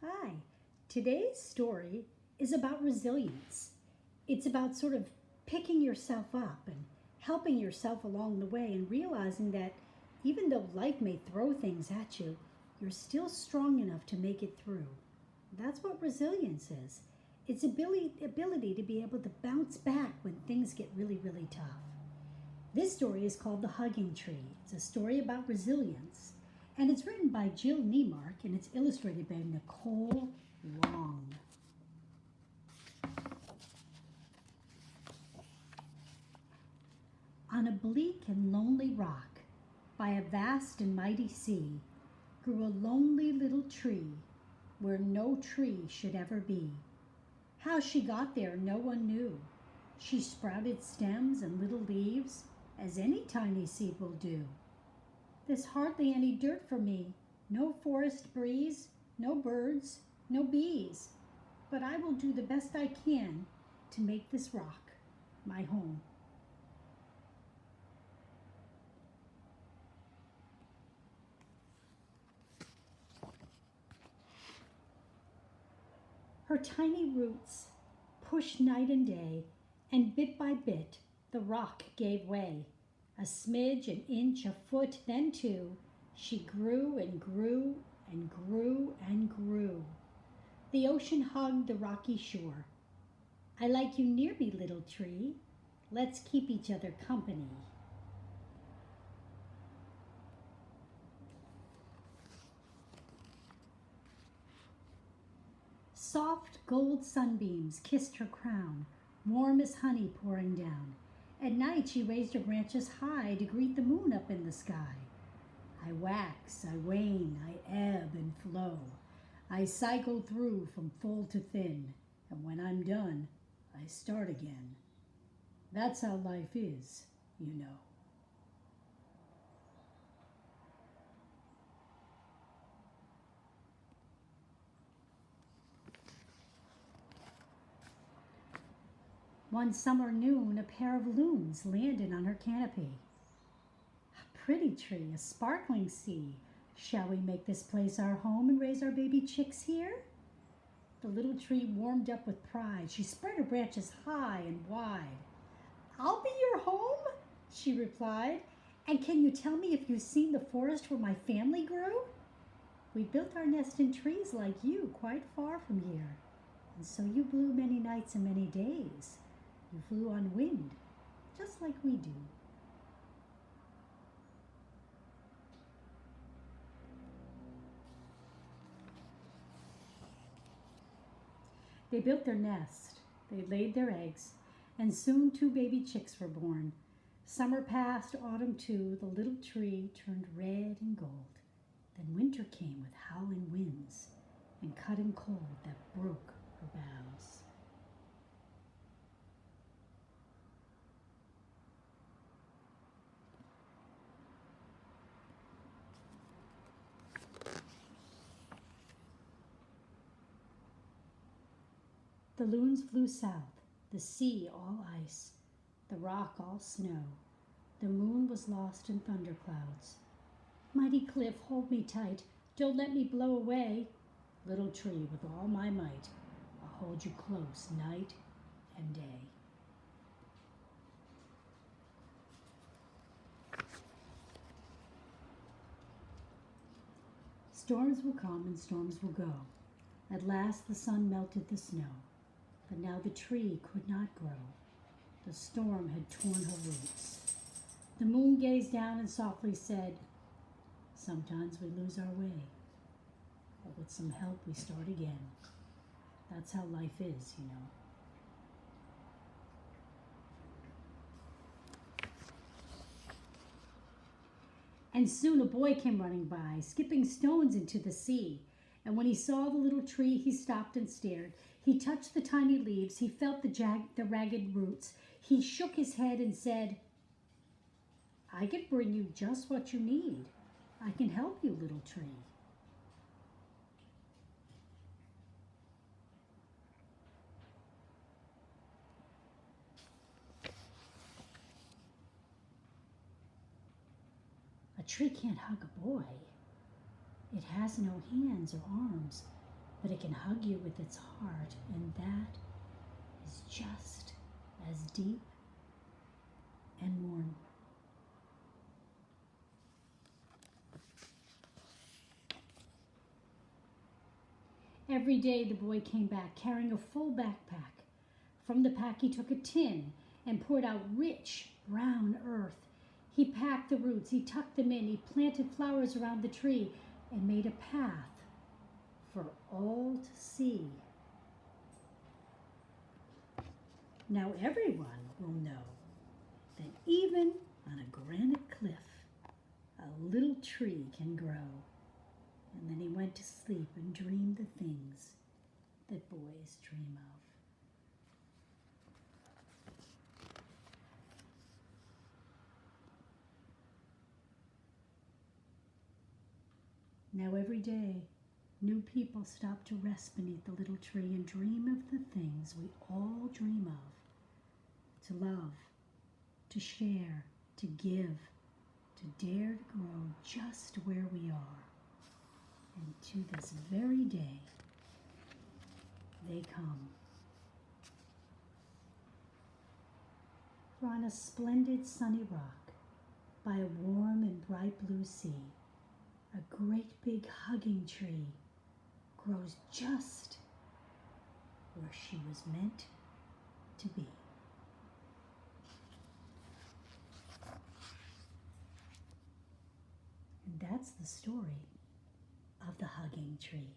Hi. Today's story is about resilience. It's about sort of picking yourself up and helping yourself along the way and realizing that even though life may throw things at you, you're still strong enough to make it through. That's what resilience is. It's ability to be able to bounce back when things get really, really tough. This story is called The Hugging Tree. It's a story about resilience, and it's written by Jill Neimark, and it's illustrated by Nicole Wong. On a bleak and lonely rock, by a vast and mighty sea, grew a lonely little tree where no tree should ever be. How she got there, no one knew. She sprouted stems and little leaves, as any tiny seed will do. There's hardly any dirt for me, no forest breeze, no birds, no bees, but I will do the best I can to make this rock my home. Her tiny roots pushed night and day, and bit by bit the rock gave way. A smidge, an inch, a foot, then two, she grew and grew and grew and grew. The ocean hugged the rocky shore. I like you near me, little tree. Let's keep each other company. Soft gold sunbeams kissed her crown, warm as honey pouring down. At night she raised her branches high to greet the moon up in the sky. I wax, I wane, I ebb and flow. I cycle through from full to thin, and when I'm done, I start again. That's how life is, you know. One summer noon, a pair of loons landed on her canopy. A pretty tree, a sparkling sea. Shall we make this place our home and raise our baby chicks here? The little tree warmed up with pride. She spread her branches high and wide. I'll be your home, she replied. And can you tell me if you've seen the forest where my family grew? We built our nest in trees like you, quite far from here. And so you blew many nights and many days. You flew on wind, just like we do. They built their nest, they laid their eggs, and soon 2 baby chicks were born. Summer passed, autumn too, the little tree turned red and gold. Then winter came with howling winds and cutting cold that broke her boughs. The loons flew south, the sea all ice, the rock all snow. The moon was lost in thunderclouds. Mighty cliff, hold me tight, don't let me blow away. Little tree, with all my might, I'll hold you close night and day. Storms will come and storms will go. At last the sun melted the snow. But now the tree could not grow. The storm had torn her roots. The moon gazed down and softly said, sometimes we lose our way, but with some help we start again. That's how life is, you know. And soon a boy came running by, skipping stones into the sea. And when he saw the little tree, he stopped and stared. He touched the tiny leaves. He felt the ragged roots. He shook his head and said, I can bring you just what you need. I can help you, little tree. A tree can't hug a boy. It has no hands or arms, but it can hug you with its heart, and that is just as deep and warm. Every day the boy came back carrying a full backpack. From the pack he took a tin and poured out rich brown earth. He packed the roots, he tucked them in, he planted flowers around the tree and made a path for all to see. Now everyone will know that even on a granite cliff, a little tree can grow. And then he went to sleep and dreamed the things that boys dream of. Now every day, new people stop to rest beneath the little tree and dream of the things we all dream of. To love, to share, to give, to dare to grow just where we are. And to this very day, they come. We're on a splendid sunny rock by a warm and bright blue sea. A great big hugging tree grows just where she was meant to be. And that's the story of the hugging tree.